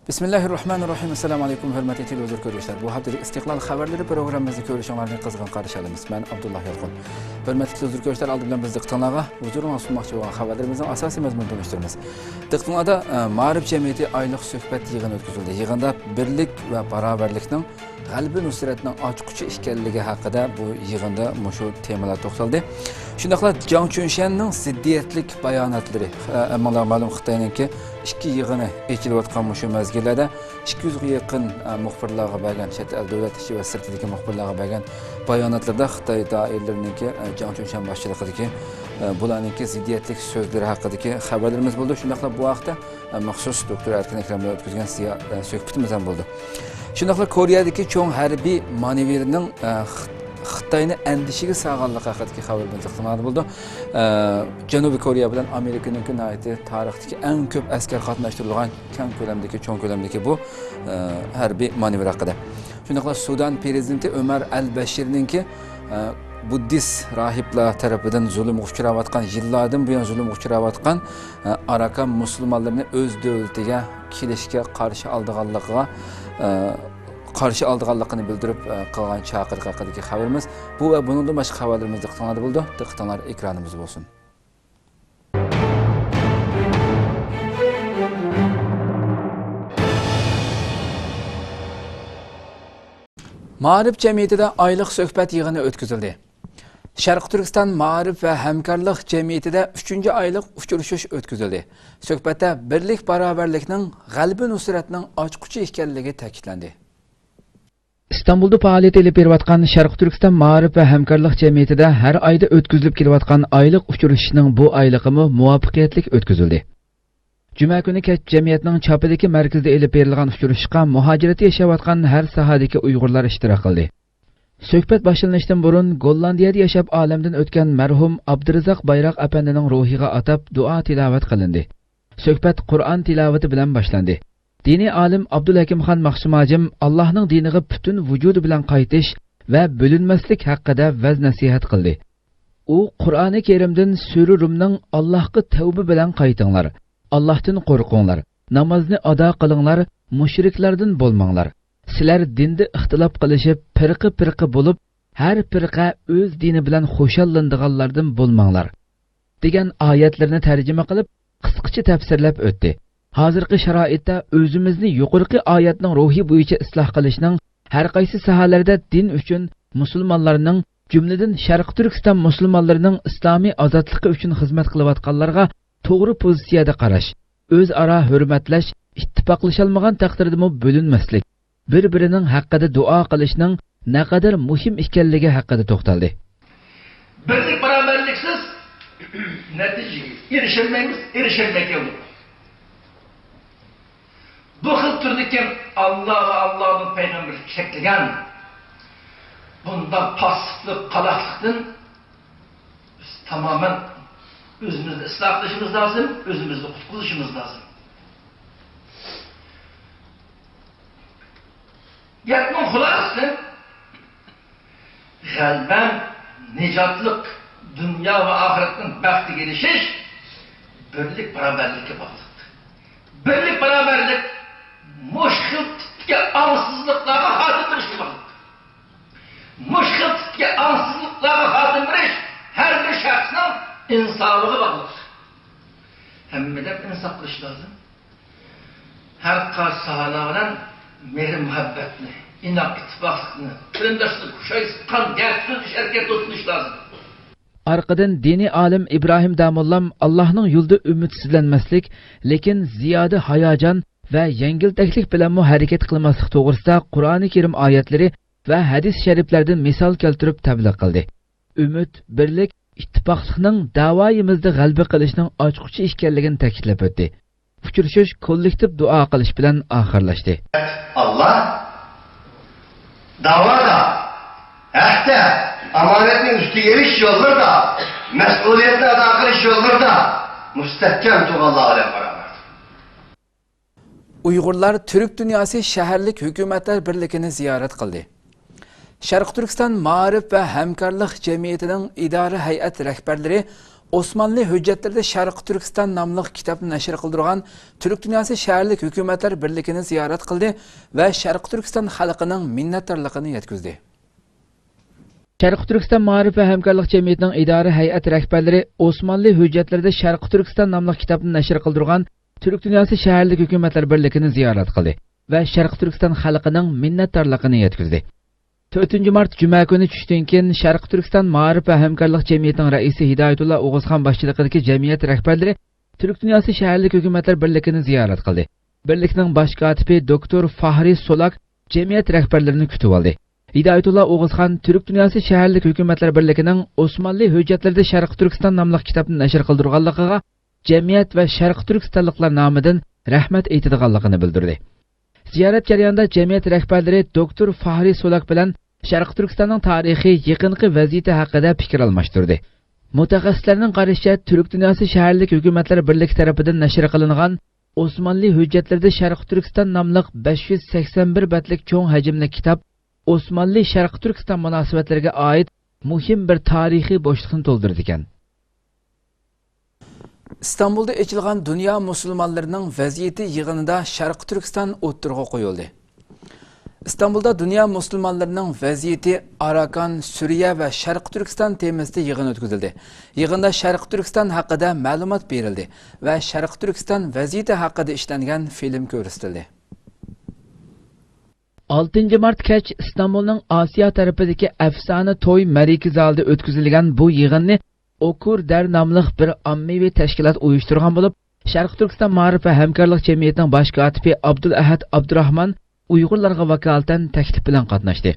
Bismillahirrahmanirrahim. Assalamu alaykum hurmatli televizor ko'ruvchilar. Bu haftalik Istiqlol xabarlari programmamizni ko'rishinglarni qizg'in qarshi olamiz. Men Abdulloh Yolqin. Hurmatli televizor ko'ruvchilar, oldi bilan biz diqqatingizga huzuringizni sunmoqchi bo'lgan xabarlarimizning asosiy mazmunini tanishtiramiz. Diqqatingizda Ma'rif jamiyati oylik suhbat yig'ini o'tkazildi. Yig'inda birlik va barobarlikning g'albi nusratning ochquchi ekanligi haqida bu yig'inda mushu temalar to'xtaldi. Shundaqla Jiang Chunshanning ziddiyatlik bayonotlari, ma'lum Xitoyningki ikki yig'ini echilayotgan mushu mezgillarda 200 ga yaqin muxbirlarga bergan chet el davlat ichi va sirtidagi muxbirlarga bergan bayonotlarda Xitoy doiralarininki Jiang Chunshan boshchiligidagi bularninki ziddiyatlik so'zlari haqidagi xabarlarimiz bo'ldi. Shundaqla bu vaqtda maxsus doktor Erkin Akram bilan o'tkazgan suhbatimiz ham bo'ldi. Shundaqla Koreyadagi cho'ng harbiy manevrining Xitoyni andishiga solganligi haqidagi xabarimiz iqtimoli bo'ldi. Janubiy Koreya bilan Amerikaning tarixdagi eng ko'p askar qatnashtirilgan keng ko'lamdagi, cho'ng ko'lamdagi bu harbiy manevr haqida. Shundaqla Sudan prezidenti Umar al-Bashirningki buddist rahiblar tarafidan zulm uchrayotgan, yillardan buyon zulm uchrayotgan Arakan musulmonlarni o'z davlatiga kelishga qarşı aldığanlıqını bildirib qılğan çağırıq haqidagi xabarimiz. Bu və bunun da başqa xabarlarımız diqqətinizdə bo'ldi. Diqqətinizlər ekranımız olsun. Ma'rif jamiyatida oylik suhbat yig'ini o'tkazildi. Sharq Turkiston Ma'rif va hamkorlik jamiyatida 3-oylik uchrashuv o'tkazildi. Suhbatda birlik barobarlikning g'albi nusratning ochquchi ekanligi ta'kidlandi. İstanbul'da faaliyet elib berayotgan Sharq Turkiston Ma'rif va hamkorlik jamiyatida har oyda o'tkazilib kelayotgan oylik uchrashishning bu oylig'imi muvaffaqiyatli o'tkazildi. Juma kuni kech jamiyatning chapidagi markazda elib berilgan uchrashishga muhojiratda yashayotgan har sohadagi Uyg'urlar ishtirok qildi. Suhbat boshlanishidan burun Gollandiyada yashab olamdan o'tgan marhum Abdurazzoq Bayroq apandining ruhiga atab duo tilovat qilindi. Suhbat Qur'on tilovati bilan boshlandi. Dini alim Abdulhakimxon Maxsumajim Allohning diniga butun vujudi bilan qaytish va bo'linmaslik haqida vaz nasihat qildi. U Qur'oni Karimdan Sura Rumning Allohga tavba bilan qaytinglar, Allohdan qo'rqinglar, namozni ado qilinglar, mushriklardan bo'lmanglar. Sizlar dinda ixtilof qilishib, firqa bo'lib, har firqa o'z dini bilan xo'shallandiganlardan bo'lmanglar degan oyatlarni tarjima qilib, qisqacha tafsirlab o'tdi. Hozirgi sharoitda o'zimizni yuqorqi oyatning ruhi bo'yicha isloh qilishning har qaysi sohalarda din uchun musulmonlarning, jumladan Sharq Turkiston musulmonlarining islomiy ozodligi uchun xizmat qilayotganlarga to'g'ri pozitsiyada qarash, o'zaro hurmatlash, ittifoqlasholmagan taqdirdami bo'linmaslik, bir-birining haqqida duo qilishning naqadar muhim ekanligi haqida to'xtaldi. Birlik barobarliksiz natijaga erishilmaymiz, erishilmaydi. Bu xil turdaki Allah ve Allah'ın peygamberi çekilgen bundan paslık, kalaklıktan biz tamamen özümüzde ıslahlaşımız lazım, özümüzde kutkuluşumuz lazım. Yakın kulağısı galben, nicatlık, dünya ve ahiretin bahtı gelişiş birlik beraberlikle bağlıdır. Birlik beraberlik muşkıltki ansızlıklara hatim bir iş vardır. Muşkıltki ansızlıklara hatim bir iş her bir şahsının insanlığı vardır. Hemmeden insaf kılış lazım. Her karşı sahalardan mehri muhabbetini, inak ittifakını, kırındaşlık, kuşayısıkan, gerçsiz iş erkek tutmuş lazım. Arqadan dini alim İbrahim Damollam Allah'ның yolda ümitsizlenmeslik, lekin ziyade hayacan ve yengilteklik bilan mu hareket qilmaslik to'g'risida Qur'oni Karim oyatlari va hadis shariflardan misol keltirib tabliq qildi. Umid, birlik, ittifoqlikning da'voyimizda g'alaba qilishning ochquchi ekanligini ta'kidlab o'tdi. Uchrashuv kollektiv duo qilish bilan oxirlashdi. Allah davada, ahda, amanetin üstü geliş yollarda, mesuliyetini ada kılış yollarda müstehkem tuğallah alem beraber. Uyg'urlar Türk dünyası şəhərlik hökumətlər birligini ziyaret qildi. Sharq Turkiston Ma'rif va hamkorlik jamiyatining idora hay'at rahbarlari Osmanlı hüccetlerinde Şarkı Türkistan namlı kitabını nashr qildirgan Türk Dünyası Şəhərlik Hükümetler Birliğini ziyaret qildi ve Şarkı Türkistan xalqining minnatdorligini yetkizdi. Şarkı Türkistan Ma'rif ve Hemkarlık Cemiyetining idari hay'at rahbarlari Osmanlı hüccetlerinde Şarkı Türkistan namlı kitabını nashr qildirgan Türk Dünyası Şəhərlik Hükümetler Birliğini ziyaret qildi ve Şarkı Türkistan xalqining minnatdorligini yetkizdi. 4 Mart Cuma günü tushdan keyin Şarkı Türkistan Ma'rif ve Hemkarlık Cemiyetining raisi Hidayatullah Oğuzxon boshchiligidagi jamiyat rahbarlari Türk Dünyası Şəhərlik Hükümetler Birliğini ziyaret qildi. Birlikning bosh kotibi Doktor Fahri Solak jamiyat rahbarlarini kutib oldi. Hidayatullah Oğuzxon Türk Dünyası Şəhərlik Hükümetler Birliğining Osmanlı hüccetlerinde Şarkı Türkistan namlı kitabını nashr qildirganligiga jamiyat ve Şarkı Türkistanliklar nomidan rahmat aytadiganligini bildirdi. Ziyaret jarayonida jamiyat rahbarlari Doktor Fahri Solak bilan Şarkı Türkistanning tarixiy yaqinqi vaziyati haqida fikr almashtirdi. Mutaxassislarning qarashicha Türk Dünyası Şəhərlik Hükümetler Birliği tarafidan nashr qilingan Osmanlı hüccetlerinde Şarkı Türkistan namlı 581 betlik cho'ng hajmli kitap Osmanlı Şarkı Türkistan munosabatlariga oid muhim bir tarixiy bo'shliqni to'ldirdi ekan. İstanbul'da açılgan dünya musulmonlarining vaziyati yig'inida Şarkı Türkistan o'ttirg'a qo'yildi. İstanbul'da dünya musulmonlarining vaziyati Arakan, Suriye ve Şarkı Türkistan temasida yig'in o'tkazildi. Yig'inda Şarkı Türkistan haqida ma'lumot berildi ve Şarkı Türkistan vaziyati haqida ishlangan film ko'rsatildi. 6 Mart kech İstanbulning Asiya tarafidagi afsona to'y markazi zalida o'tkazilgan bu yig'inni Okur Der namli bir ommaviy tashkilot uyushtirgan bo'lib, Şarkı Türkistan Ma'rif ve Hemkarlık Cemiyetining bosh kotibi Abdulahad Abdurahman Uyg'urlarga vakolatan taklif bilan qatnashdi.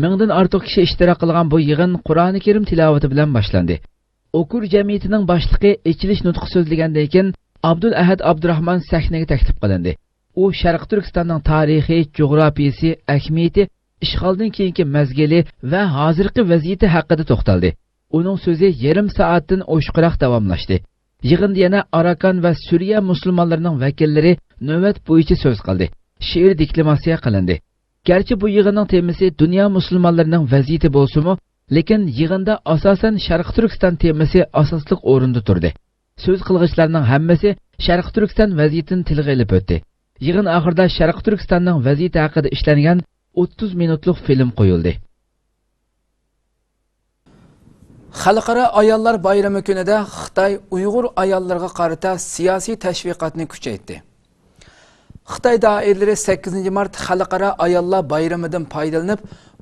Mingdan ortiq kishi ishtirok qilgan bu yig'in Qur'oni Karim tilovati bilan boshlandi. Okur jamiyatining boshlig'i ichilish nutqi so'zlagandan keyin Abdulahad Abdurahman sahnaga taklif qilindi. U Şarkı Türkistanning tarixiy, jo'grafiyasi, ahamiyati, ishg'oldan keyingi mazgili va hozirgi vaziyati haqida to'xtaldi. Uning so'zi yarim soatdan oshiqroq davomlashdi. Yig'inda yana Arakan va Suriya musulmonlarining vakillari navbat bo'yicha so'z qildi. She'r deklamatsiya qilindi. Garchi bu yig'inning temasi dunyo musulmonlarining vaziyati bo'lsa-mu, lekin yig'inda asosan Sharq Turkiston temasi asosli o'rinda turdi. So'z qilg'ichlarning hammasi Sharq Turkiston vaziyatini tilga olib o'tdi. Yig'in oxirida Sharq Turkistonning vaziyati haqida ishlangan 30 minutlik film qo'yildi. Xalqaro ayollar bayrami kunida Xitoy Uyg'ur ayollarga qarata siyosiy tashviqotni kuchaytirdi. Xitoy doiralari 8 Mart Xalqaro ayollar bayramidan foydalanib,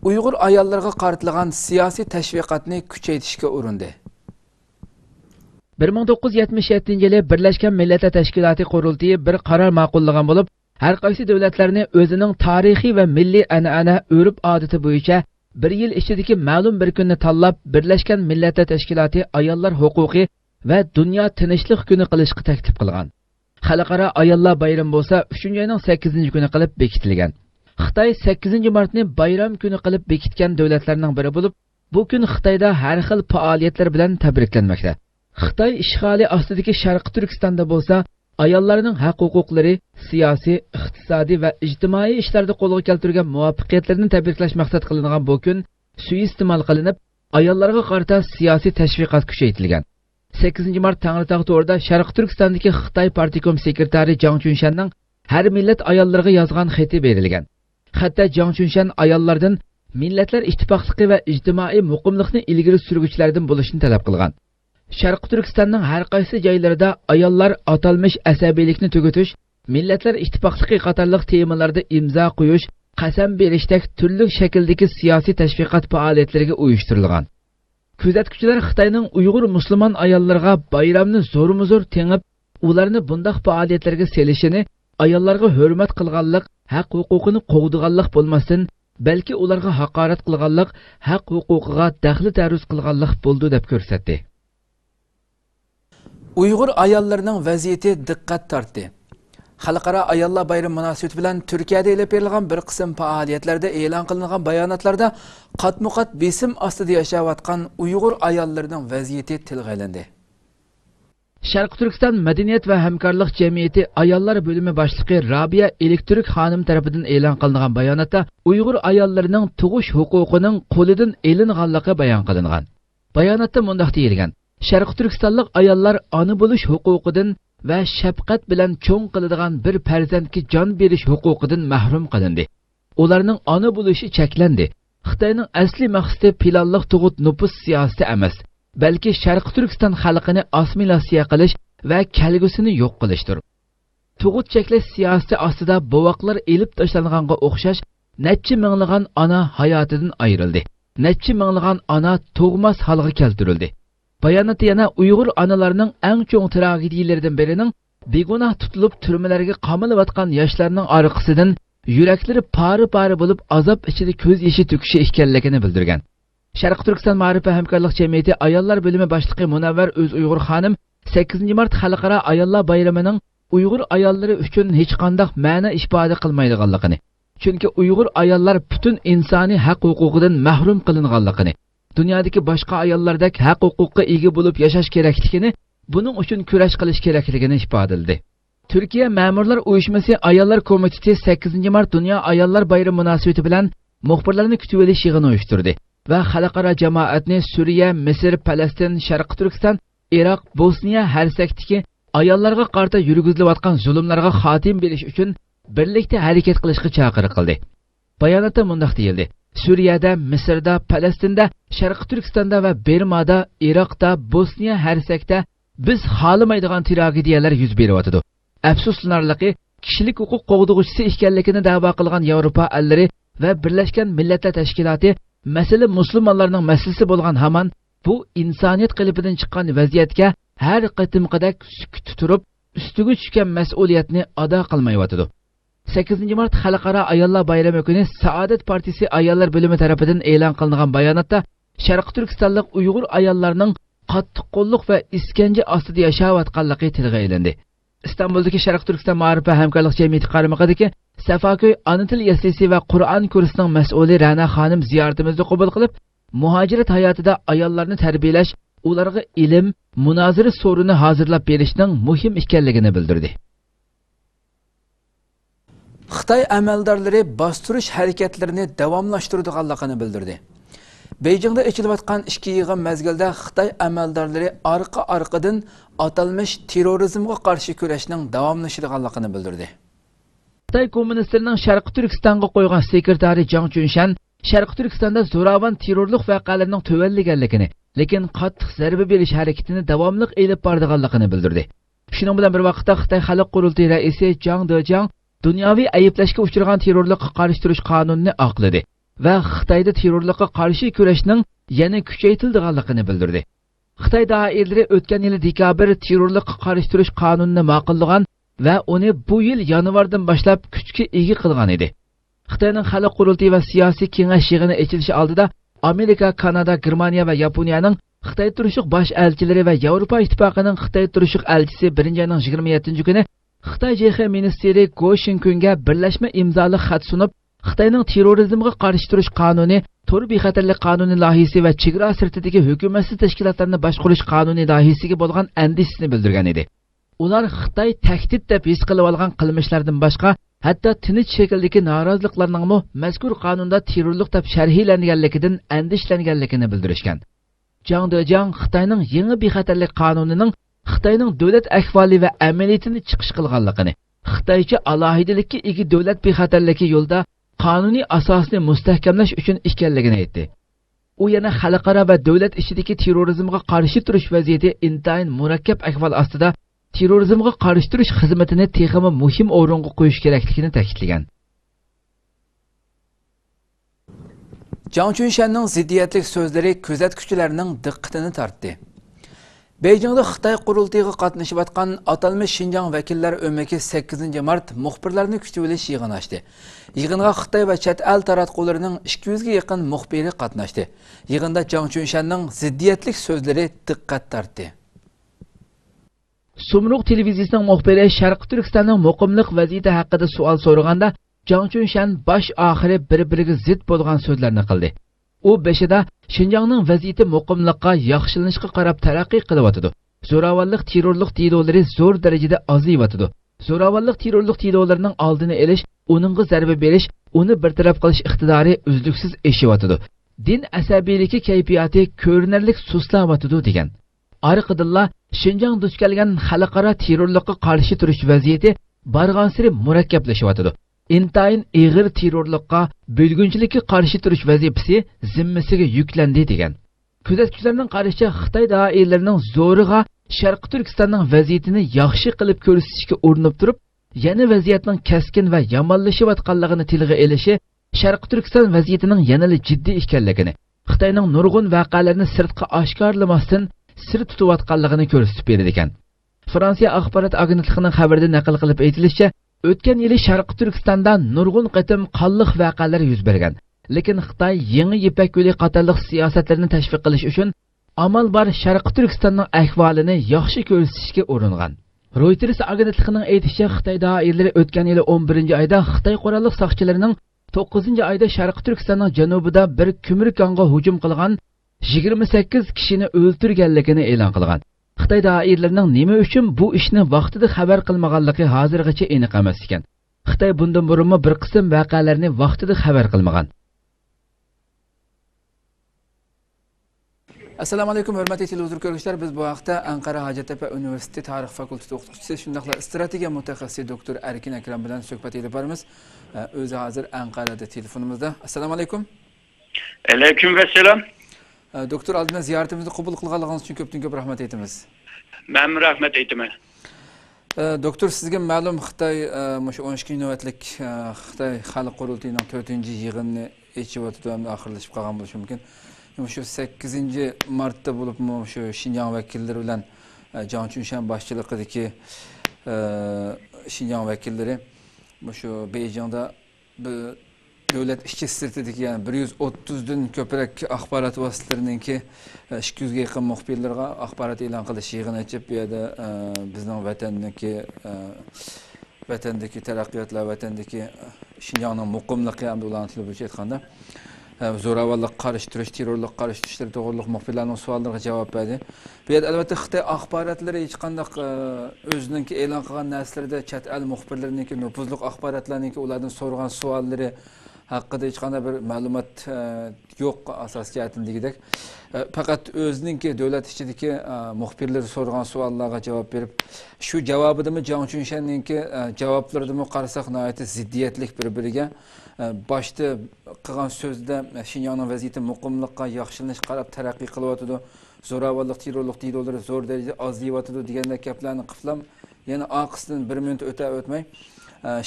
Uyg'ur ayollarga qaratilgan siyosiy tashviqotni kuchaytirishga urindi. 1977-yili Birlashgan Millatlar Tashkiloti qurultiyi bir qaror ma'qullagan bo'lib, har qaysi davlatlarni o'zining tarixiy va milliy an'ana, urf-odati bo'yicha bir yil ichidagi ma'lum bir kunni tanlab Birlashgan Millatlar Tashkiloti ayollar huquqi va dunyo tinchlik kuni qilishga taklif qilgan. Xalqaro ayollar bayrami bo'lsa 3-oyning 8-kuni qilib bekitilgan. Xitoy 8 martni bayram kuni qilib bekitgan davlatlarning biri bo'lib, bu kun Xitoyda har xil faoliyatlar bilan tabriklanmoqda. Xitoy ishg'oli ostidagi Sharq Turkistonda bo'lsa, ayollarning haq-huquqlari, siyosiy, iqtisodiy va ijtimoiy ishlarda qo'lga keltirgan muvaffaqiyatlarini tabriklash maqsad qilingan bu kun suiiste'mol qilinib, ayollarga qarata siyosiy tashviqot kuchaytirilgan. 8 mart Tangritog' to'rida Sharq Turkistondagi Xitoy partikom sekretari Jang Chunshanning har millat ayollariga yozgan xati berilgan. Xatda Jang Chunshan ayollardan millatlar ittifoqligi va ijtimoiy muqimlikni ilgari surguvchilardan bo'lishni talab qilgan. Sharq Turkistonning har qaysi joylarida ayollar atalmish asabiylikni tugutish, millatlar ittifoqligi qatorliq temalarda imzo qo'yish, qasam berishdek turli shakldagi siyosiy tashviqot faoliyatlariga uyushtirilgan. Kuzatuvchilar Xitoyning Uyg'ur musulmon ayollarga bayramni zo'rma-zo'r tengib, ularni bundoq faoliyatlarga selishini, ayollarga hurmat qilganlik, haq huquqini qo'g'diganlik bo'lmasdan, balki ularga haqorat qilganlik, haq huquqiga daxli taruz qilganlik bo'ldi deb ko'rsatdi. Uyg'ur ayollarining vaziyati diqqat tortdi. Xalqaro ayollar bayrami munosabati bilan Turkiyada elib berilgan bir qism faoliyatlarda e'lon qilingan bayonotlarda qatmuqat besim ostida yashayotgan Uyg'ur ayollarining vaziyati tilga olindi. Sharq Turkiston Madaniyat va hamkorlik jamiyati ayollar bo'limi boshlig'i Robiya Elektrik xonim tomonidan e'lon qilingan bayonotda Uyg'ur ayollarining tug'ish huquqining qo'lidan elinganligi bayon qilingan. Bayonotda mundaq deyilgan: Sharq Turkistonlik ayollar ona bo'lish huquqidan va shafqat bilan cho'ng qiladigan bir farzandga jon berish huquqidan mahrum qilindi. Ularning ona bo'lishi cheklandi. Xitoyning asli maqsadi planliq tug'ut nupus siyosati emas, balki Sharq Turkiston xalqini assimilyatsiya qilish va kelgusini yo'q qilishdir. Tug'ut cheklash siyosati ostida bovoqlar elib tashlanganga o'xshash necha minglagan ona hayotidan ayrildi. Necha minglagan ona tug'mas holga keltirildi. Bayonotda yana Uyg'ur onalarining eng cho'ng tragediyalaridan birining begunoh tutilib turmalarga qamilayotgan yoshlarning orqasidan yuraklari pari-pari bo'lib azob ichida ko'z yoshi to'kishi ekanligini bildirgan. Sharq Turkiston Ma'rif va hamkorlik jamiyati ayollar bo'limi boshlig'i Munavvar Uyg'ur xonim 8 mart xalqaro ayollar bayramining Uyg'ur ayollari uchun hech qanday ma'no ifoda qilmaydiganligini, chunki Uyg'ur ayollar butun insoniy haq huquqidan mahrum qilinganligini, dunyodagi boshqa ayollardek haq huquqqa ega bo'lib yashash kerakligini, buning uchun kurash qilish kerakligini ifodaladi. Turkiya Ma'murlar uyushmasi Ayollar komiteti 8 mart Dunyo ayollar bayrami munosabati bilan muxbirlarni kutib olish yig'ini uyushtirdi va xalqaro jamoatni Suriya, Misr, Falastin, Sharq Turkiston, Iroq, Bosniya, Hersekdagi ayollarga qarata yurgizilayotgan zulmlarga xotim berish uchun birlikda harakat qilishga chaqiriq Bayonotda mundaq deyildi: Suriyada, Misrda, Falastinda, Sharq Turkistonda va Bermada, Iroqda, Bosniya, Hersekda biz xohlamaydigan tragediyalar yuz beryapti. Afsuslanarligi, kishilik huquq qo'g'dug'uchisi ekanligini da'vo qilgan Yevropa allari va Birlashgan Millatlar Tashkiloti masala musulmonlarning masalasi bo'lgan hamon bu insoniyat qalbidan chiqqan vaziyatga har qatimqadak sukut turib, ustiga tushgan mas'uliyatni ado qilmayotdi. 8 mart Xalqaro ayollar bayrami kuni Saodat partiyasi ayollar bo'limi tomonidan e'lon qilingan bayonotda Sharq Turkistonlik Uyg'ur ayollarining qattiq qo'lliq va iskanja ostida yashayotganligi tilga ilindi. İstanbul'daki Sharq Turkiston Ma'rif va hamkorlik jamiyati qaramog'idagi Safaköy ona til yaslisi va Qur'on kursining mas'uli Ra'na xonim ziyoratimizni qabul qilib, muhojirat hayotida ayollarni tarbiyalash, ularga ilm, munozara so'rini hozirlab berishning muhim ekanligini bildirdi. Xitoy amaldorlari bostirish harakatlarini davomlashtiradiganligini bildirdi. Beijingda ichilayotgan ikki yig'in mezgilda Xitoy amaldorlari orqa-orqadan atalmış terrorizmga qarshi kurashning davomlashadiganligini bildirdi. Xitoy kommunistlarining Sharq Turkistonga qo'ygan sekretari Jang Chunshan Sharq Turkistonda zo'ravon terrorlik voqealarining tuvalliganligini, lekin qattiq zarba berish harakatini davomli elib bordiganligini bildirdi. Shuning bilan bir vaqtda Xitoy Xalq qurultiyi raisi Jang Dejang dunyoviy ayblashga uchragan terrorlikqa qarshi turish qonunini oqladi va Xitoyda terrorlikqa qarshi kurashning yana kuchaytirilganligini bildirdi. Xitoy doiralari o'tgan yil dekabr terrorlikqa qarshi turish qonunini ma'qullagan va uni bu yil yanvardan boshlab kuchga ega qilgan edi. Xitoyning Xalq qurultiyi va siyosiy kengash yig'ini ochilishi oldida Amerika, Kanada, Germaniya va Yaponiyaning Xitoy turishliq bosh elchilari va Yevropa ittifoqining Xitoy turishliq elchisi 1-oyning 27-kuni Xitoy JX ministri Go Shinkunga birlashma imzoli xat sunib, Xitoyning terrorizmga qarshi turish qonuni, tor bexatarlik qonuni loyihasi va chegara sirtidagi hukumatsiz tashkilotlarni boshqarish qonuni loyihasiga bo'lgan andisini bildirgan edi. Ular Xitoy tahdid deb his qilib olgan qilmishlardan boshqa, hatto tinch shakldagi noroziliklarning mazkur qonunda terrorlik deb sharhlanganligidan andishlanganligini bildirishgan. Jang Dejang Xitoyning yangi bexatarlik qonunining Xitoyning davlat ahvoli va amaliyotini chiqish qilganligini, Xitoycha alohidalikka ega davlat bexatarligi yo'lda qonuniy asosni mustahkamlash uchun ekanligini aytdi. U yana xalqaro va davlat ichidagi terrorizmga qarshi turish vaziyati intayin murakkab ahvol ostida terrorizmga qarshi turish xizmatini texmi muhim o'ringa qo'yish kerakligini ta'kidlagan. Jang Chunshanning ziddiyatli so'zlari kuzatuvchilarning diqqatini tortdi. Beijingda Xitoy qurultiyiga qatnashayotgan atalmış Xinjiang vakillar o'maki 8 mart muxbirlarni kutib olish yig'ini ochdi. Yig'inga Xitoy va chet el taratqullarining 200 ga yaqin muxbiri qatnashdi. Yig'inda Jang Chunshanning ziddiyatli so'zlari diqqat tortdi. Sumruq televiziyasining muxbiri Sharq Turkistonning muqimlik vaziyati haqida savol so'raganda Jang Chunshan bosh oxiri bir-biriga zid bo'lgan so'zlarni qildi. U beshida Xinjiangning vaziyati muqimlikqa yaxshilanishga qarab taraqqiy qilyotdi. Zo'ravonlik, terrorlik deyilolari zo'r darajada ozayotdi. Zo'ravonlik, terrorlik deyilolarining oldini olish, uningga zarba berish, uni bartaraf qilish iqtidori uzluksiz eshyotdi. Din asabiyligi kayfiyati ko'rinarli suslayotdi degan. Arqadilla Şinjan duch kelgan xalqaro terrorlikqa qarshi turish vaziyati barg'ansiri murakkablashyapti. Intayin ig'ir terrorlikqa, bo'lgunchilikka qarshi turish vazifasi zimmasiga yuklandi degan. Kuzatuvchilarning qarashicha Xitoy doiralarining zo'rig'a Sharqi Turkistonning vaziyatini yaxshi qilib ko'rsatishga urinib turib, yana vaziyatning kaskin va yomonlashayotganligini tilga elishi Sharqi Turkiston vaziyatining yanada jiddiy ekanligini, Xitoyning nurg'un voqealarni sirtqa oshkorlamasdan sir tutayotganligini ko'rsatib berdi ekan. Fransiya axborot agentligining xabarida naql qilib aytilishicha, o'tgan yili Sharqi Turkistonda nurg'un qatim qonliq voqealar yuz bergan. Lekin Xitoy yangi Ipak yo'li qatorliq siyosatlarini tashviq qilish uchun amal bor Sharqi Turkistonning ahvolini yaxshi ko'rsatishga uringan. Reuters agentligining aytishicha, Xitoy doiralari o'tgan yili 11-oyda Xitoy qurolli soqchilarining 9-oyda Sharqi Turkistonning janubida bir ko'mir konga hujum qilgan 28 kishini o'ldirganligini e'lon qilgan. Xitoy doiralarining nima uchun bu ishni vaqtida xabar qilmaganligi hozirgacha aniq emas ekan. Xitoy bundan burunmi bir qism voqealarni vaqtida xabar qilmagan. Assalomu alaykum, hurmatli televizor ko'ruvchilar. Biz bu vaqtda Anqara Hacettepe Universiteti Tarix fakültesi o'qituvchisi, shundaqla strategiya mutaxassisi doktor Erkin Akram bilan suhbat olib boramiz. O'zi hozir Anqarada telefonimizda. Assalomu alaykum. Aleyküm ve selam. Doktor, oldindan ziyoratimizni qabul qilganligingiz uchun ko'p rahmat aytamiz. Men rahmat aytaman. Doktor, sizga ma'lum Xitoy o'sha 12 navbatlik Xitoy xalq qurultayining 4-yig'inini echiyotdi, hamda oxirlashib qolgan bo'lishi mumkin. Şu 8-martda bo'lib şu Şinjan vakilleri bilan Jan Chunshan boshchiligidagi Şinjan vakilleri şu Beijingda davlat ishchi sirtidagi, yani 130 dan ko'proq axborot vositalarininki 200 ga yaqin muxbirlarga axborot e'lon qilish yig'ini ochib, bu yerda bizning vatandagi taraqqiyotlar, vatandagi Şinjanning muqimligi hamda ularning tili bo'yicha aytganda zo'ravonlik qarshi turish, terrorlik qarshi turishlar to'g'riliq muxbirlarning savollariga javob berdi. Bu yerda albatta Xitoy axborotlari hech qanday o'zininki e'lon qilgan narsalarda chet el muxbirlarininki, nufuzli axborotlarninki ulardan so'ragan savollari haqida hech qanday bir ma'lumot yo'q asos jihatidagidek. Faqat o'zininki davlat ichidagi muxbirlar so'ragan savollarga javob berib, shu javobidami Jan Chunshanninki javoblaridami qarasak nihoyatda ziddiyatlik bir-biriga. Başta qilgan so'zda Şinjanning vaziyati muqimlikqa, yaxshilanish qarab taraqqiy qilyotdi. Zo'ravonlik, terrorlik deyiladi, zo'r darajada ozyapti degandek gaplarni qiflam yana oqisdan 1 minut o'tmay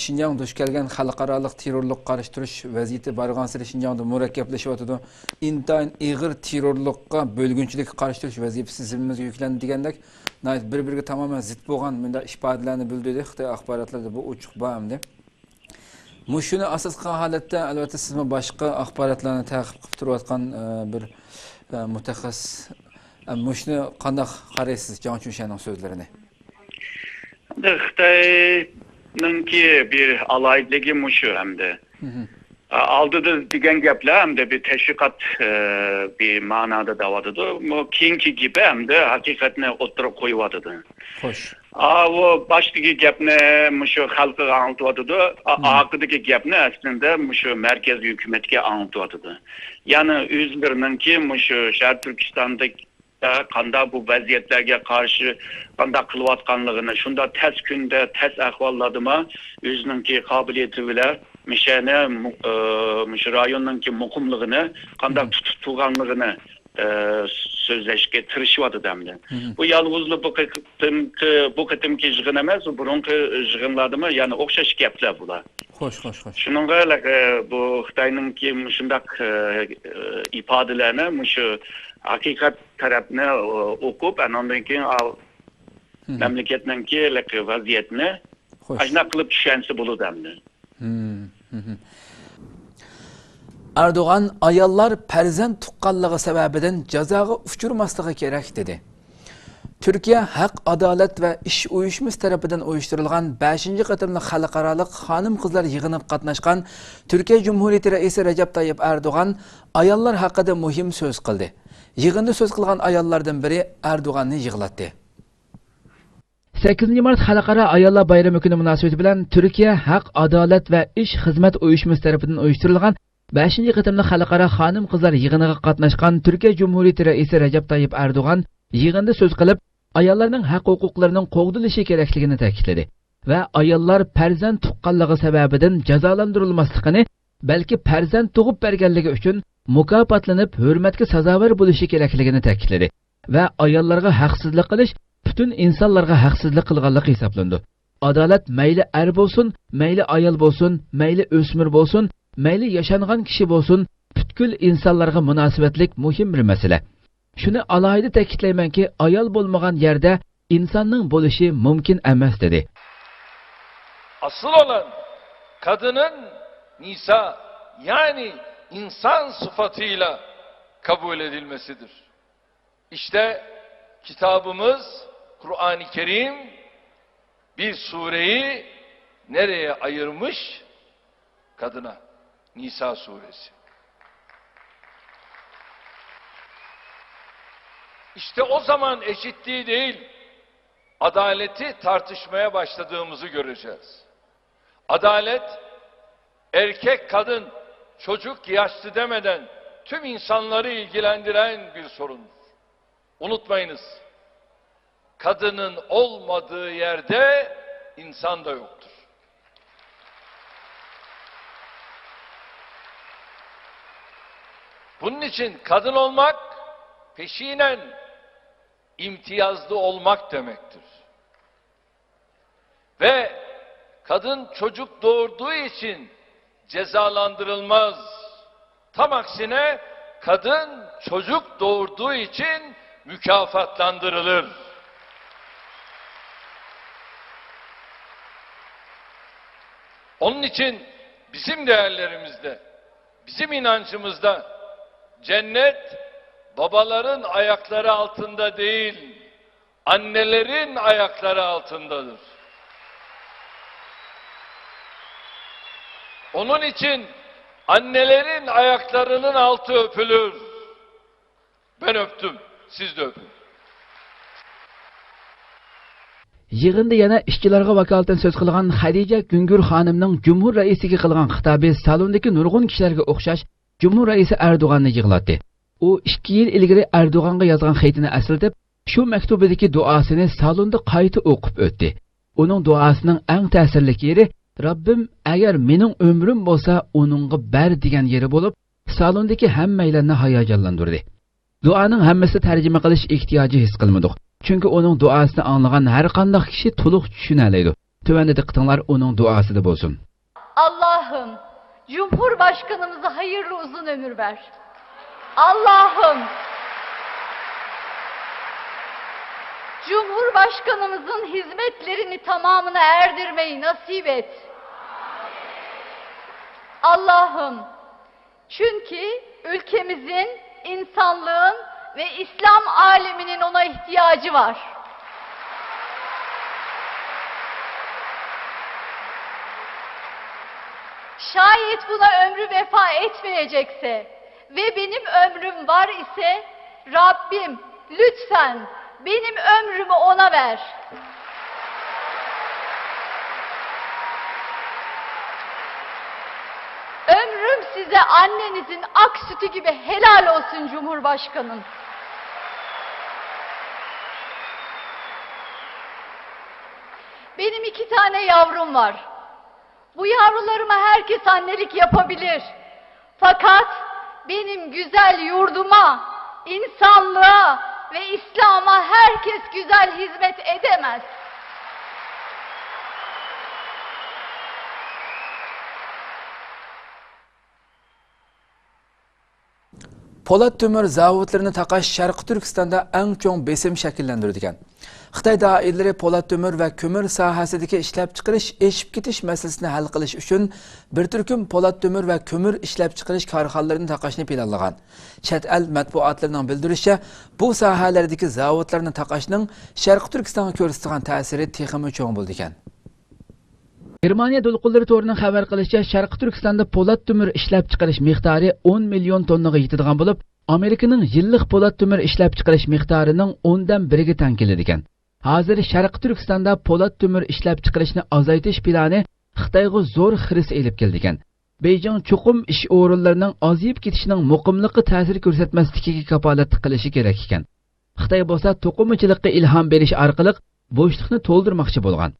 Şinjan duch kelgan xalqaro terrorlik qarshi turish vaziyati barg'ansiri Şinjanda murakkablashyapti. Intayin ig'ir terrorlikqa, bo'lgunchilikka qarshi turish vazifasi zimmamizga yuklandi degandek bir-biriga tamoman zid bo'lgan bunda ifodalarni bildirdi Xitoy axborotlarida, bu ochiq bo'lamdi. Shuni asos qilgan holatda albatta siz boshqa axborotlarni ta'qib qilib turayotgan bir mutaxassis, shuni qanday qaraysiz Jan Chunshanning so'zlarini? Xitoyninki bir alaydligi mushu hamda. Aldıda degan gaplar hamda bir tashviqot bir ma'noda davotidir. Keyingi gibi hamda haqiqatni o'ttirib qo'yyapti. Xo'sh. O baştaki gapni mushu xalqqa anlatyapti. Oxidagi gapni aslında mushu markaziy hukumatga anlatyapti. Ya'ni o'zlarininki mushu Sharq Turkistonda qanday bu vaziyatlarga qarshi qanday qilayotganligini, shunda tez kunda, tez ahvollardami o'zininki qobiliyati bilan mishani mushu rayonninki muqimligini qanday tutib turganligini sözleşke tirişiyordu demdi. Bu yalnızlı bu kıtımki yığın emas, burunki yığınlardı mı? Yani okşaş gaplar bular. Hoş. Şununla bu Xitayninki şundak ifadelerini, şu hakikat tarafını okup, ondan keyin memleketninki vaziyetini ajna qilib tushgansi bo'ladi demdi. Erdoğan ayollar farzand tuqqanligi sababidan jazoga uchirmasligi kerak dedi. Türkiye Haq, Adalet ve İş Uyuşmasi tarafidan uyushtirilgan 5-qatimli xalqaro xonim qizlar yig'inib qatnashgan Türkiye Cumhuriyeti Reisi Recep Tayyip Erdoğan ayollar haqida muhim so'z qildi. Yig'inda so'z qilgan ayollardan biri Erdo'g'anni yig'latdi. 8 mart Xalqaro ayollar bayrami kuni munosabati bilan Türkiye Haq, Adalet ve İş Xizmat Uyushmasi tarafidan uyushtirilgan 5-qatimli xalqaro xonim qizlar yig'iniga qatnashgan Türkiye Cumhuriyeti Reisi Recep Tayyip Erdoğan yig'inda so'z qilib, ayollarning haq-huquqlarining qo'g'dilishi kerakligini ta'kidladi va ayollar farzand tuqqanligi sababidan jazolantirilmasligini, balki farzand tug'ib berganligi uchun mukofotlanib, hurmatga sazovor bo'lishi kerakligini ta'kidladi va ayollarga haqsizlik qilish butun insonlarga haqsizlik qilganligi hisoblandi. Adolat mayli er bo'lsin, mayli ayol bo'lsin, mayli o'smir bo'lsin, mayli yashangan kishi bo'lsin, butkul insonlarga munosabatlik muhim bir masala. Shuni alohida ta'kidlaymanki, ayol bo'lmagan yerda insonning bo'lishi mumkin emas dedi. Asıl olan kadının nisa yani insan sıfatıyla kabul edilmesidir. İşte kitabımız Kur'an-ı Kerim bir sureyi nereye ayırmış? Kadına. Nisa suresi. İşte o zaman eşitliği değil, adaleti tartışmaya başladığımızı göreceğiz. Adalet, erkek, kadın, çocuk, yaşlı demeden tüm insanları ilgilendiren bir sorundur. Unutmayınız, kadının olmadığı yerde insan da yoktur. Bunun için kadın olmak, peşinen imtiyazlı olmak demektir. Ve kadın çocuk doğurduğu için cezalandırılmaz. Tam aksine kadın çocuk doğurduğu için mükafatlandırılır. Onun için bizim değerlerimizde, bizim inancımızda cennet babaların ayakları altında değil, annelerin ayakları altındadır. Onun için annelerin ayaklarının altı öpülür. Ben öptüm, siz de öpün. Yig'inda yana ishchilarga vakolatan so'z qilgan Xadija Gungur xonimning Jumhur raisiga qilgan xitobi salondagi nurg'un kishilarga o'xshash Jumhur raisi Erdo'g'onni yig'latdi. U 2 yil ilgari Erdo'g'onga yozgan xatini asriltib, shu maktubidagi duosini salonda qayta o'qib o'tdi. Uning duosining eng ta'sirli yeri Rabbim agar mening umrim bo'lsa, uningga ber degan yeri bo'lib, salondagi hammalarni hayajonlantirdi. Duoning hammasini tarjima qilish ehtiyoji his qilmadik. Chunki uning duosini anglagan har qanday kishi to'liq tushuna oladi. Tuvanda diqqatinglar uning duosida bo'lsin. Allah'ım, Cumhurbaşkanımıza hayırlı uzun ömür ver. Allah'ım, Cumhurbaşkanımızın hizmetlerini tamamına erdirmeyi nasip et. Allah'ım, çünkü ülkemizin, insanlığın ve İslam aleminin ona ihtiyacı var. Şayet buna ömrü vefa etmeyecekse ve benim ömrüm var ise Rabbim lütfen benim ömrümü ona ver. Ömrüm size annenizin ak sütü gibi helal olsun Cumhurbaşkanım. Benim 2 tane yavrum var. Bu yavrularıma herkes annelik yapabilir. Fakat benim güzel yurduma, insanlığa ve İslam'a herkes güzel hizmet edemez. Polat tömür zavodlarini taqash Sharq Turkistonda eng cho'ng besim shakllantirgan. Xitoy doiralari polat tömür va ko'mir sohasidagi ishlab chiqarish, eshib ketish masalasini hal qilish uchun bir turkum polat tömür va ko'mir ishlab chiqarish korxonalarini taqashni planlagan. Chet el matbuotlarining bildirishicha, bu sohalardagi zavodlarni taqashning Sharq Turkistonga ko'rsatgan ta'siri texmi cho'ng bo'ldi ekan. Germaniya do'lqinlari to'rining xabar qilishicha, Sharq Turkistonda polat tömür ishlab chiqarish miqdori 10 million tonnaga yetadigan bo'lib, Amerikaning yillik polat tömür ishlab chiqarish miqdorining 10dan 1ga teng keladi ekan. Hozir Sharq Turkistonda polat tömür ishlab chiqarishni azaytish plani Xitoyga zo'r xiris elib keldi ekan. Beijing chuqum ish o'rinlarining ozayib ketishining muqimlikqa ta'sir ko'rsatmasligiga kafolat qilishi kerak ekan. Xitoy bo'lsa to'qimachilikqa ilhom berish orqali bo'shliqni to'ldirmoqchi bo'lgan.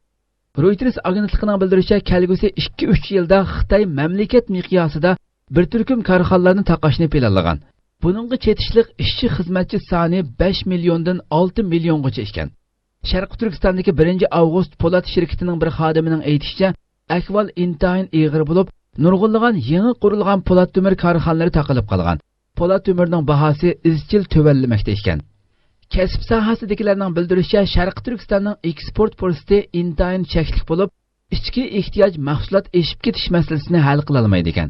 Reuters agentligining bildirishicha, kelgusi 2-3 yilda Xitoy mamlakat miqyosida bir turkum korxonalarni taqashni planlagan. Buningga chetishlik ishchi xizmatchi soni 5 milliondan 6 milliongacha ekan. Sharq Turkistondagi 1-avgust Polat shirkatining bir xodimining aytishicha, ahvol intayin og'ir bo'lib, nurg'unlagan yangi qurilgan po'lat temir korxonalari taqilib qolgan. Po'lat temirning bahosi izchil tuvanlamoqda ekan. Kasb sohasidagilarning bildirishicha, Sharq Turkistonning eksport fursati intayin cheklik bo'lib, ichki ehtiyoj mahsulot eshib ketish masalasini hal qila olmaydi ekan.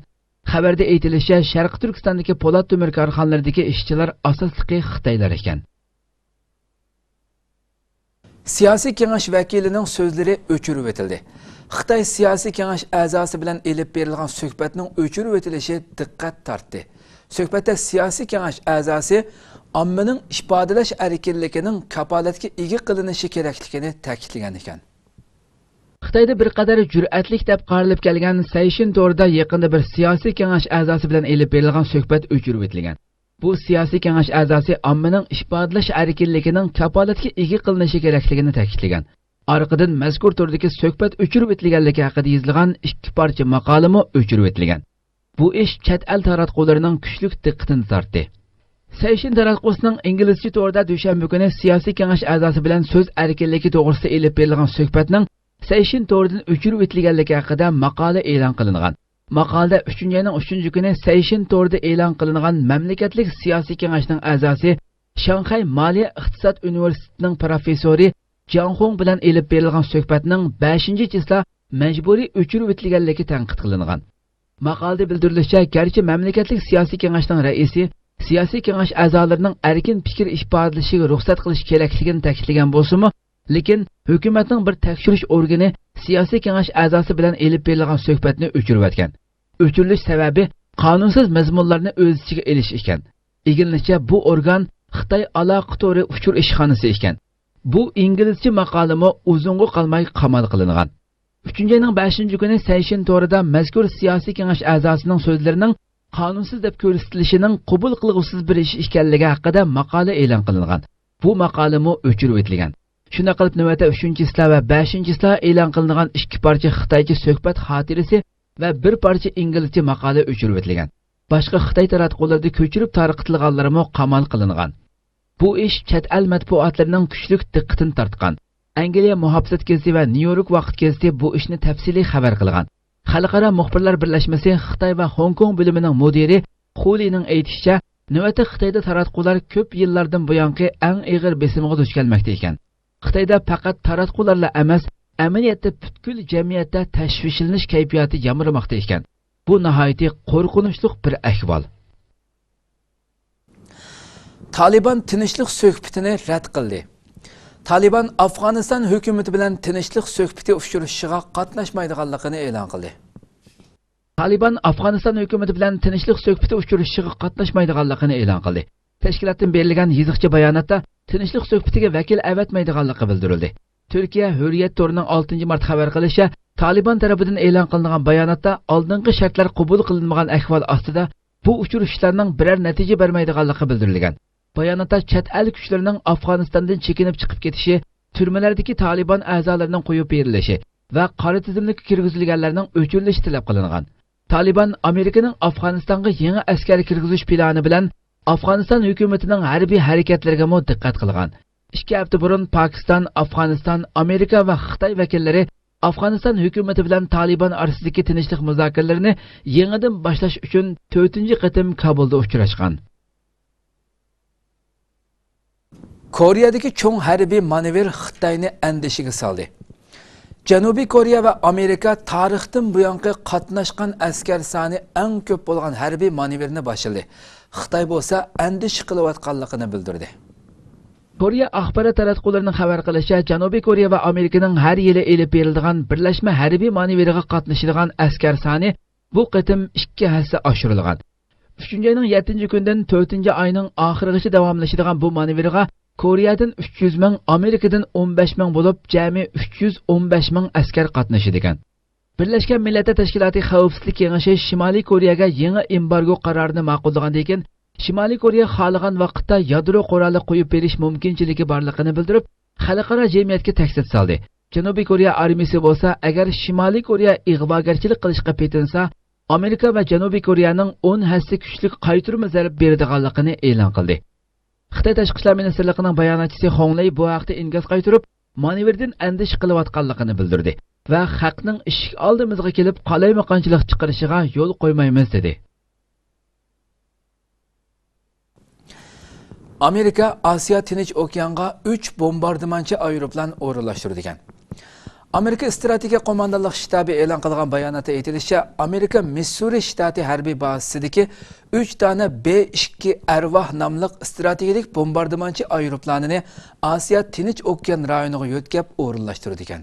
Xabarda aytilishicha, Sharq Turkistondagi po'lat temir korxonalaridagi ishchilar asosligi Xitoylar ekan. Siyosiy kengash vakilining so'zlari o'chirib o'tildi. Xitoy siyosiy kengash a'zosi bilan elib berilgan suhbatning o'chirib o'tilishi diqqat tortdi. Suhbatda siyosiy kengash a'zosi ommaning ifodalash erkinligining kapolatga ega qilinishi kerakligini ta'kidlagan ekan. Xitoyda bir qadar jur'atlik deb qaralib kelgan Seyshin to'rida yaqinda bir siyosiy kengash a'zosi bilan elib berilgan suhbat o'chirib o'tilgan. Bu siyosiy kengash a'zosi ommaning ifodalash erkinligining kapolatga ega qilinishi kerakligini ta'kidlagan. Orqadan mazkur turdagi suhbat o'chirib o'tilganligi haqida yozilgan 2 parcha maqolami o'chirib o'tilgan. Bu ish chet el taratqullarining kuchli diqqatini tortdi. Seyshin taratqusining inglizcha to'rida dushanba kuni siyosiy kengash a'zosi bilan so'z erkinligi to'g'risida elib berilgan suhbatning Seyshin to'ridan o'chirib o'tilganligi haqida maqola e'lon qilingan. Maqolada 3-oyning 3-kuni Seyshin to'rida e'lon qilingan mamlakatlik siyosiy kengashning a'zosi Shanxay Moliya iqtisod universitetining professori Jiang Hong bilan elib berilgan suhbatning 5-chisda majburiy o'chirib o'tilganligi tanqid qilingan. Maqolada bildirilishicha, garchi mamlakatlik siyosiy kengashning raisi siyosiy kengash a'zolarining erkin fikr ifodalashiga ruxsat qilish kerakligini ta'kidlagan bo'lsa-mu, lekin hukumatning bir tekshirish organi siyosiy kengash a'zosi bilan elib berilgan suhbatni o'chirib o'tgan. O'chirilish sababi qonunsiz mazmunlarni o'z ichiga olish ekan. Ig'ilishcha bu organ Xitoy aloqa to'ri uchur ishxonasi ekan. Bu inglizcha maqolami uzunga qolmay qamal qilingan. 3-oyning 5-kuni Seyshin to'rida mazkur siyosiy kengash a'zosining so'zlarining qonunsiz deb ko'rsatilishining qabul qilg'usiz bir ish ekanligi haqida maqola e'lon qilingan. Bu maqolami o'chirib o'tilgan. Shuna qilib navbatda 3-slar va 5-slar e'lon qilingan 2 parcha Xitoycha suhbat xotirasi va bir parcha inglizcha maqola o'chirib o'tilgan. Boshqa Xitoy taratqularida ko'chirib tarqatilganlarimi qamal qilingan. Bu ish chet el matbuotlarining kuchli diqqatini tortgan. Angliya muhofizat gazeti va Nyu-York vaqt gazeti bu ishni tafsiliy xabar qilgan. Xalqaro muxbirlar birlashmasi Xitoy va Hong Kong bo'limining mudiri Xulining aytishicha, navbatda Xitoyda taratqular ko'p yillardan buyongi eng og'ir besimga duch kelmoqda ekan. Xitoyda faqat taratqularla emas, amaliyotda butkul jamiyatda tashvishlanish kayfiyati yamramoqda ekan. Bu nihoyatda qo'rqinchli bir ahvol. Taliban tinchlik suhbatini rad qildi. Taliban Afg'oniston hukumati bilan tinchlik suhbati uchrashishiga qatnashmaydiganligini e'lon qildi. Taliban Afg'oniston hukumati bilan tinchlik suhbati uchrashishiga qatnashmaydiganligini e'lon qildi. Tashkilotdan berilgan yozuvchi bayonotda tinchlik suhbatiga vakil avatmaydiganligi bildirildi. Turkiya Hurriyet to'rining 6-mart xabar qilishicha, Taliban tarafidan e'lon qilingan bayonotda oldingi shartlar qabul qilinmagan ahvol ostida bu uchrashishlarning biror natija bermaydiganligi bildirilgan. Bayonotda chet el kuchlarining Afg'onistondan chekinib chiqib ketishi, turmalardagi Taliban a'zolarining qo'yib berilishi va qora tizimlikka kirgizilganlarning o'chirilishi talab qilingan. Taliban Amerikaning Afg'onistonga yangi askar kirgizish plani bilan Afg'oniston hukumatining harbiy harakatlariga diqqat qilgan. 2 hafta burun Pokiston, Afg'oniston, Amerika va Xitoy vakillari Afg'oniston hukumati bilan Taliban orasidagi tinchlik muzokaralarini yangidan boshlash uchun 4-qatim Kabulda uchrashgan. Koreyadagi cho'ng harbiy manevr Xitoyni andishiga soldi. Janubiy Koreya va Amerika tarixdan buyongi qatnashgan askar soni eng ko'p bo'lgan harbiy manevrni boshladi. Xitoy bo'lsa andish qilayotganligini bildirdi. Koreya axborot taratqullarining xabar qilishicha, Janubiy Koreya va Amerikaning har yili elib beriladigan birlashma harbiy manevriga qatnashadigan askar soni bu qatim 2 hassa oshirilgan. 3-oyning 7-kunidan 4-oyning oxirigacha davomlashadigan bu manevrga Koreyadan 300 ming, Amerikadan 15 ming bo'lib, jami 315 ming askar qatnashadigan. Birlashgan Millatlar Tashkiloti Xavfsizlik Kengashi Shimoliy Koreyaga yangi embargo qarorini ma'qullagandan keyin Shimoliy Koreya xohlagan vaqtda yadro quroli qo'yib berish mumkinchiligi borligini bildirib, xalqaro jamiyatga tahdid soldi. Janubiy Koreya armiyasi bo'lsa, agar Shimoliy Koreya ig'vogarchilik qilishga petinsa, Amerika va Janubiy Koreyaning 10 hassa kuchli qaytarma zarb beradiganligini e'lon qildi. Xitoy Tashqi ishlar ministrligining bayonotchisi Hongley bu haqda inkas qaytarib, manevrdan andish qilayotganligini bildirdi va xalqning eshik oldimizga kelib qalaymaqonchilik chiqarishiga yo'l qo'ymaymiz dedi. Amerika Osiyo Tinch okeanga 3 bombardimonchi aeroplan o'rinlashtirgan. Amerika strategiya qo'mondonlik shtabi e'lon qilgan bayonotda aytilishicha, Amerika Missuri shtati harbiy bazasidagi 3 dona B-2 Arvoh nomli strategik bombardimonchi aeroplanini Osiyo Tinch okean rayoniga yo'tkab o'rinlashtirgan.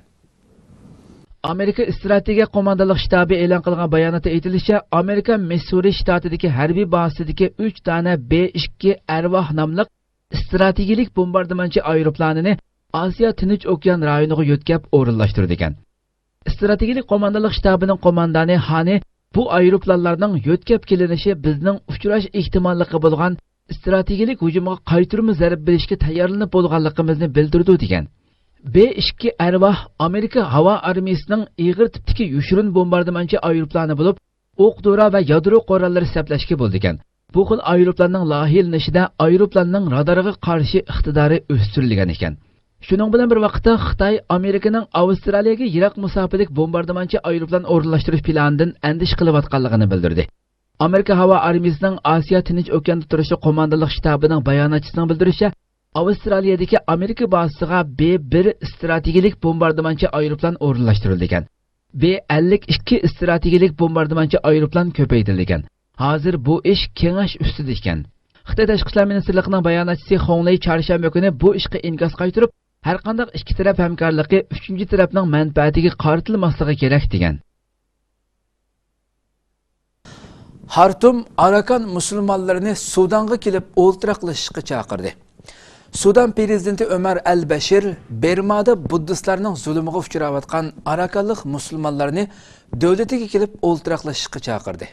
Amerika strategiya qo'mondonlik shtabi e'lon qilgan bayonotda aytilishicha, Amerika Missuri shtatidagi harbiy bazasidagi 3 dona B-2 Arvoh nomli strategik bombardimonchi aeroplanini Osiyo Tinch okean rayoniga yo'tkab o'rinlashtirgan. Strategik qo'mondonlik shtabining qo'mondoni Hani bu aeroplanlarning yo'tkab kelinishi bizning uchrash ehtimolligi bo'lgan strategik hujumga qaytarma zarb berishga tayyorlanib bo'lganligimizni bildirdi degan. B-2 Arvoh Amerika havo armiyasining ig'ir tipdagi yushirin bombardimonchi aeroplani bo'lib, o'q-dora va yadro qurollari saplashga bo'lgan. Bu xil aeroplanning loyihalanishida aeroplanning radariga qarshi iqtidori o'stirilgan ekan. Shuning bilan bir vaqtda Xitoy Amerikaning Avstraliyaga yiroq masofadagi bombardimonchi aeroplan o'rinlashtirish planidan andish qilayotganligini bildirdi. Amerika havo armiyasining Osiyo Tinch okeanda turishi qo'mondonlik shtabining bayonotchisining bildirishicha, Avstraliyadagi Amerika bazasiga B-1 strategik bombardimonchi aeroplan o'rinlashtirilgan. B-52 strategik bombardimonchi aeroplan ko'paytirilgan. Hozir bu ish kengash ustida ekan. Xitoy Tashqi ishlar ministrligining bayonotchisi Hongley chorshanba kuni bu ishga inkas qaytarib, har qanday ikki taraf hamkorligi uchinchi tarafning manfaatiga qaratilmasligi kerak degan. Xartum Arakan musulmonlarini Sudanga kelib o'ltiraqlashishga chaqirdi. Sudan prezidenti Ömer Al-Bashir Bermada buddistlarning zulmiga uchrayotgan arakanlik musulmonlarni davlatiga kelib o'ltiraqlashishga chaqirdi.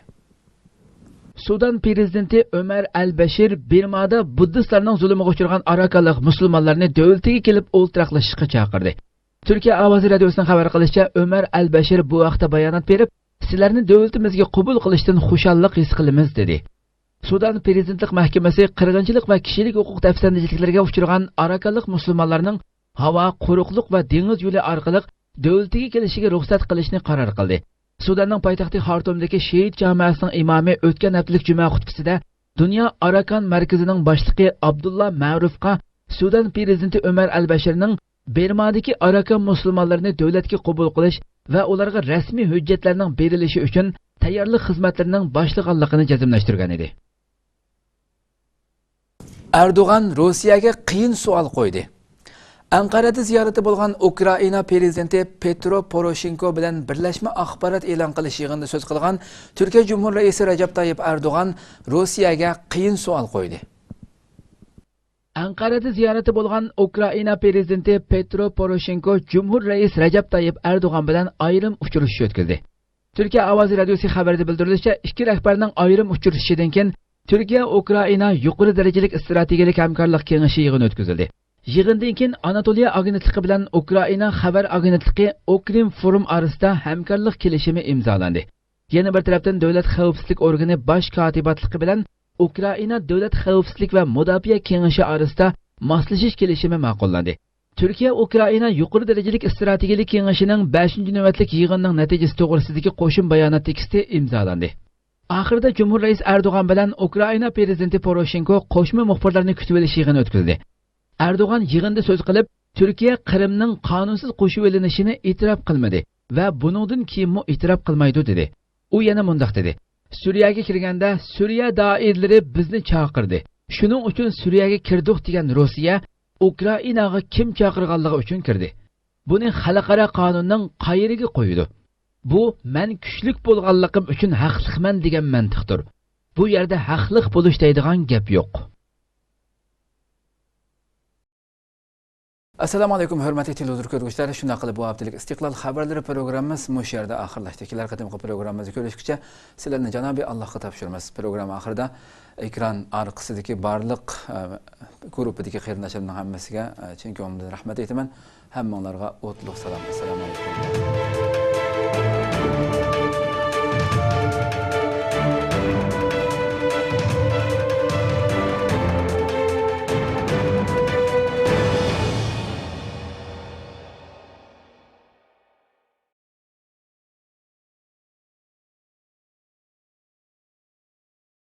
Sudan prezidenti Ömer Al-Bashir Birmada buddistlarning zulmiga uchragan arakanlik musulmonlarni davlatiga kelib o'ltiraqlashishga chaqirdi. Turkiya ovozi radiosining xabar qilishicha, Ömer Al-Bashir bu vaqtda bayonot berib, "Sizlarni davlatimizga qabul qilishdan xushallik his qilamiz" dedi. Sudan prezidentlik mahkamasi qirg'inchilik va kishilik huquq tafsirlanishliklariga uchragan arakanlik musulmonlarning havo, quruqlik va dengiz yo'li orqali davlatiga kelishiga ruxsat qilishni qaror qildi. Sudanning poytaxti Xartumdagi Shehid jamoasining imomi o'tgan haftalik juma xutbasida Dunyo Arakan markazining boshlig'i Abdullah Ma'rufga Sudan prezidenti Ömer Al-Bashirning Bermadagi Arakan musulmonlarini davlatga qabul qilish va ularga rasmiy hujjatlarning berilishi uchun tayyorlik xizmatlarining boshlig'anligini jazmlashtirgan edi. Erdo'g'an Rossiyaga qiyin savol qo'ydi. Anqarada ziyorati bo'lgan Ukraina prezidenti Petro Poroshenko bilan birlashma axborot e'lon qilish yig'inida so'z qilgan Turkiya Cumhur raisi Rajab Tayyip Erdo'g'an Rossiyaga qiyin savol qo'ydi. Anqarada ziyorati bo'lgan Ukraina prezidenti Petro Poroshenko Cumhur raisi Rajab Tayyip Erdo'g'an bilan ayrim uchrashuv o'tkazdi. Turkiya ovozi radiosi xabarida bildirilishicha, ikki rahbarning ayrim uchrashishidan keyin Turkiya Ukraina yuqori darajalik strategik hamkorlik kengashi yig'ini o'tkazildi. Yig'indan keyin Anatoliya agentligi bilan Ukraina xabar agentligi Okrim forum orasida hamkorlik kelishimi imzolandi. Yana bir tarafdan davlat xavfsizlik organi bosh kotibatligi bilan Ukraina davlat xavfsizlik va mudofaa kengashi orasida moslashish kelishimi ma'qullandi. Turkiya Ukraina yuqori darajalik strategik kengashining 5-navbatlik yig'inining natijasi to'g'risidagi qo'shim bayonot teksti imzolandi. Oxirida Cumhur raisi Erdo'g'an bilan Ukraina prezidenti Poroshenko qo'shma muxbirlarni kutib olish yig'ini o'tkazdi. Erdo'g'an yig'inda so'z qilib, Turkiya Qrimning qonunsiz qo'shib olinishini e'tirof qilmadi va buningdan keyin e'tirof qilmaydi dedi. U yana mundaq dedi: "Suriyaga kirganda Suriya doiralari bizni chaqirdi. Shuning uchun Suriyaga kirdik degan Rossiya Ukrainaga kim chaqirganligi uchun kirdi. Buni xalqaro qonunning qayeriga qo'ydi. Bu men kuchlik bo'lganligim uchun haqliqman degan mantiqdir. Bu yerda haqliq bo'lish deydigan gap yo'q." Assalomu alaykum, hurmatli televizor ko'ruvchilar. Shunday qilib bu haftalik Istiqlol xabarlari programmamiz mush yerda oxirlashdi. Kelar qatimqi programmamizni ko'rishguncha sizlarni Janobi Allohga topshiramiz. Program oxirida ekran orqasidagi barliq guruhidagi qarindoshlarning hammasiga chin ko'ngildan rahmat aytaman. Hammanglarga o'tliq salom. Assalomu alaykum.